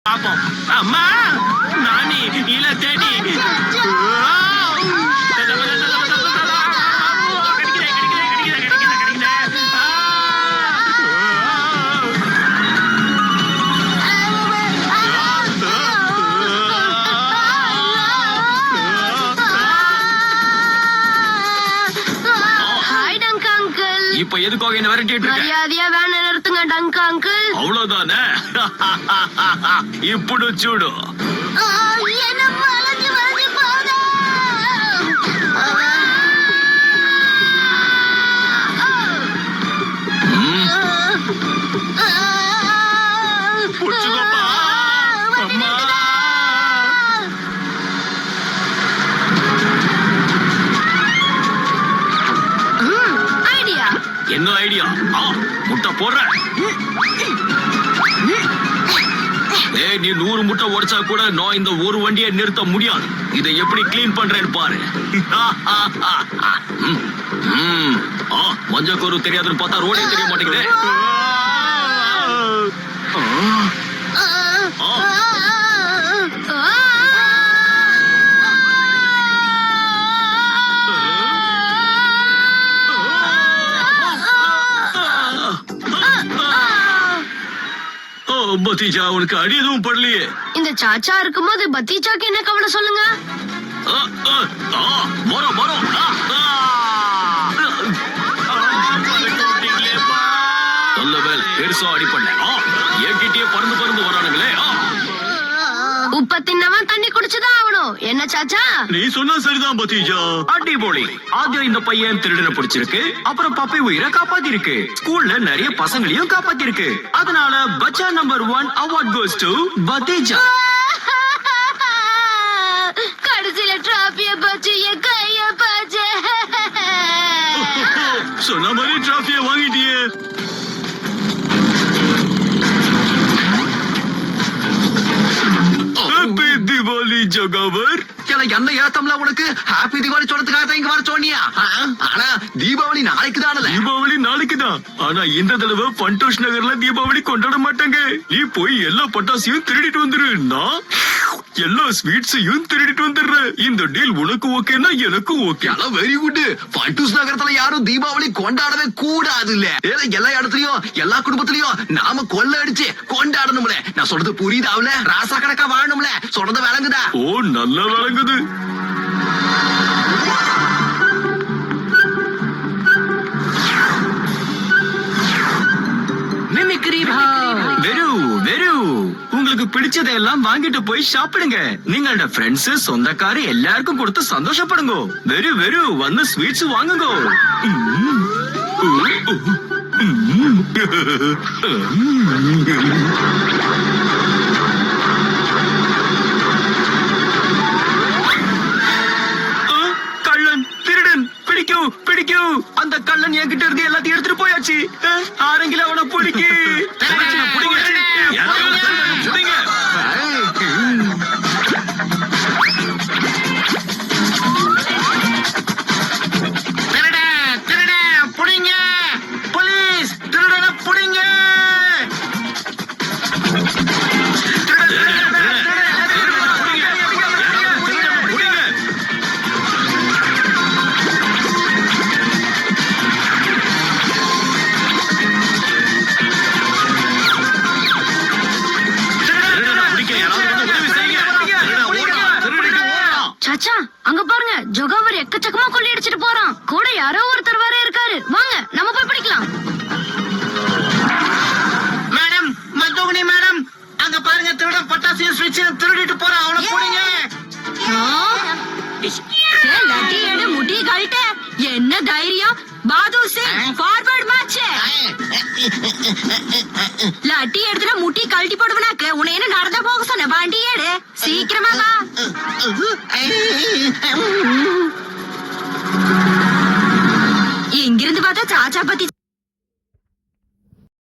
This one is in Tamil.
பாப்போம். அம்மா நானி இல தேடி இப்ப எதுக்காக என்ன விரட்டிட்டு இருக்க? மரியாதையா வேண நிறுத்துங்க டங்க் அங்கிள். அவ்வளவுதானே? ఇప్పుడు చూడు. என்ன வளைஞ்சு வளைஞ்சு போகுது. புடிச்சுக்கோப்பா. அம்மா ஐடியா. என்ன ஐடியா? முட்டை போடுற. ஏய், நீ 100 முட்டை உடைச்சா கூட நான் இந்த ஒரு வண்டியை நிறுத்த முடியாது. இதை எப்படி கிளீன் பண்றேன்னு பாரு. மஞ்சக்கோரு தெரியாதுன்னு பார்த்தா ரோடே தெரிய மாட்டேங்குது. பத்தீஜா, உனக்கு அடி எதுவும் படலையே? இந்த சாச்சா இருக்கும்போது பத்தீஜாக்கு என்ன கவனம் சொல்லுங்க. பெருசா அடி பண்ண என்கிட்டயே பறந்து பறந்து வரானுங்களே. உப்ப தின்னவன் தண்ணி குடிச்சுதான் ஆகணும். என்ன சாச்சா? நீ சொன்னா சரிதான் பத்தீஜா. அடிபொலி. ஆദ്യം இந்த பையன் திருடனை பிடிச்சிருக்கு, அப்புறம் பப்பி உயிரை காப்பாத்தி இருக்கு, ஸ்கூல்ல நிறைய பசங்களையும் காப்பாத்தி இருக்கு. அதனால பச்சா நம்பர் 1 அவார்ட் கோஸ் டு பத்தீஜா. கடைசியில டிராபிய பச்சு என் கைய பச்சு. சொன்ன மாதிரி டிராபிய வாங்கிட்டியே. ஹாப்பி தீபாவளி ஜகாவர். என்ன ஏத்தம்ல உனக்கு ஹாப்பி தீபாவளி சொல்றதுக்காக தான் இங்க வர சொன்னியா? ஆனா தீபாவளி நாளைக்கு தானே. தீபாவளி நாளைக்கு தான். ஆனா இந்த தடவை பண்டோஷ் நகர்ல தீபாவளி கொண்டாட மாட்டாங்க. நீ போய் எல்லா பட்டாசையும் திருடிட்டு வந்துரு. நான் எல்லா ஸ்வீட்ஸையும் திருடிட்டு வந்துடுறேன். இந்த டீல் உனக்கு ஓகேனா எனக்கு ஓகே. Very good. பண்டூஸ் நகரத்துல யாரும் தீபாவளி கொண்டாடவே கூடாது இல்ல. எல்லா இடத்துலயும் எல்லா குடும்பத்திலயும் நாம கொள்ள அடிச்சு கொண்டாடணும்ல. நான் சொல்றது புரியுதாவுல? ராசா கணக்கா வாழணும்ல. சொல்றது விளங்குதா? ஓ, நல்லா விளங்குது. உங்களுக்கு பிடிச்சதெல்லாம் வாங்கிட்டு போய் சாப்பிடுங்க. நீங்களோட ஃப்ரெண்ட்ஸ் சொந்தக்காரு எல்லாருக்கும் கொடுத்து சந்தோஷப்படுங்க. வெறு வெறு வந்து ஸ்வீட்ஸ் வாங்குங்க. கள்ளன் திருடன் பிடிக்கும் பிடிக்கும். அந்த கள்ளன் என்கிட்ட இருந்து எல்லாத்தையும் எடுத்துட்டு போயாச்சு. ஆரங்கில அவனை பிடிக்கு. சாச்சா, அங்க பாருங்க, ஜொகாவர் எக்கச்சக்கமா கொள்ளி அடிச்சிட்டு போறான். கூட யாரோ ஒருத்தர் வர இருக்காரு. வாங்க நம்ம போய் பிடிக்கலாம். மேடம், மத்தோகனி மேடம், அங்க பாருங்க, திருடன் பட்டாசியும் ஸ்வீட்ஸையும் திருடிட்டு போறான். அவனை போடுங்க. லட்டி எடு, முட்டி கழட்ட. என்ன தைரியம்? பாது சிங் ஃபார்வர்ட் மேட்ச். லட்டி எடுத்துல முட்டி கழட்டி போடுவனாக்கு உன்னை என்ன நடந்து போக சொன்ன? வண்டி எடு, சீக்கிரமா வா. இங்கிருந்து பார்த்தா சாச்சா பத்தி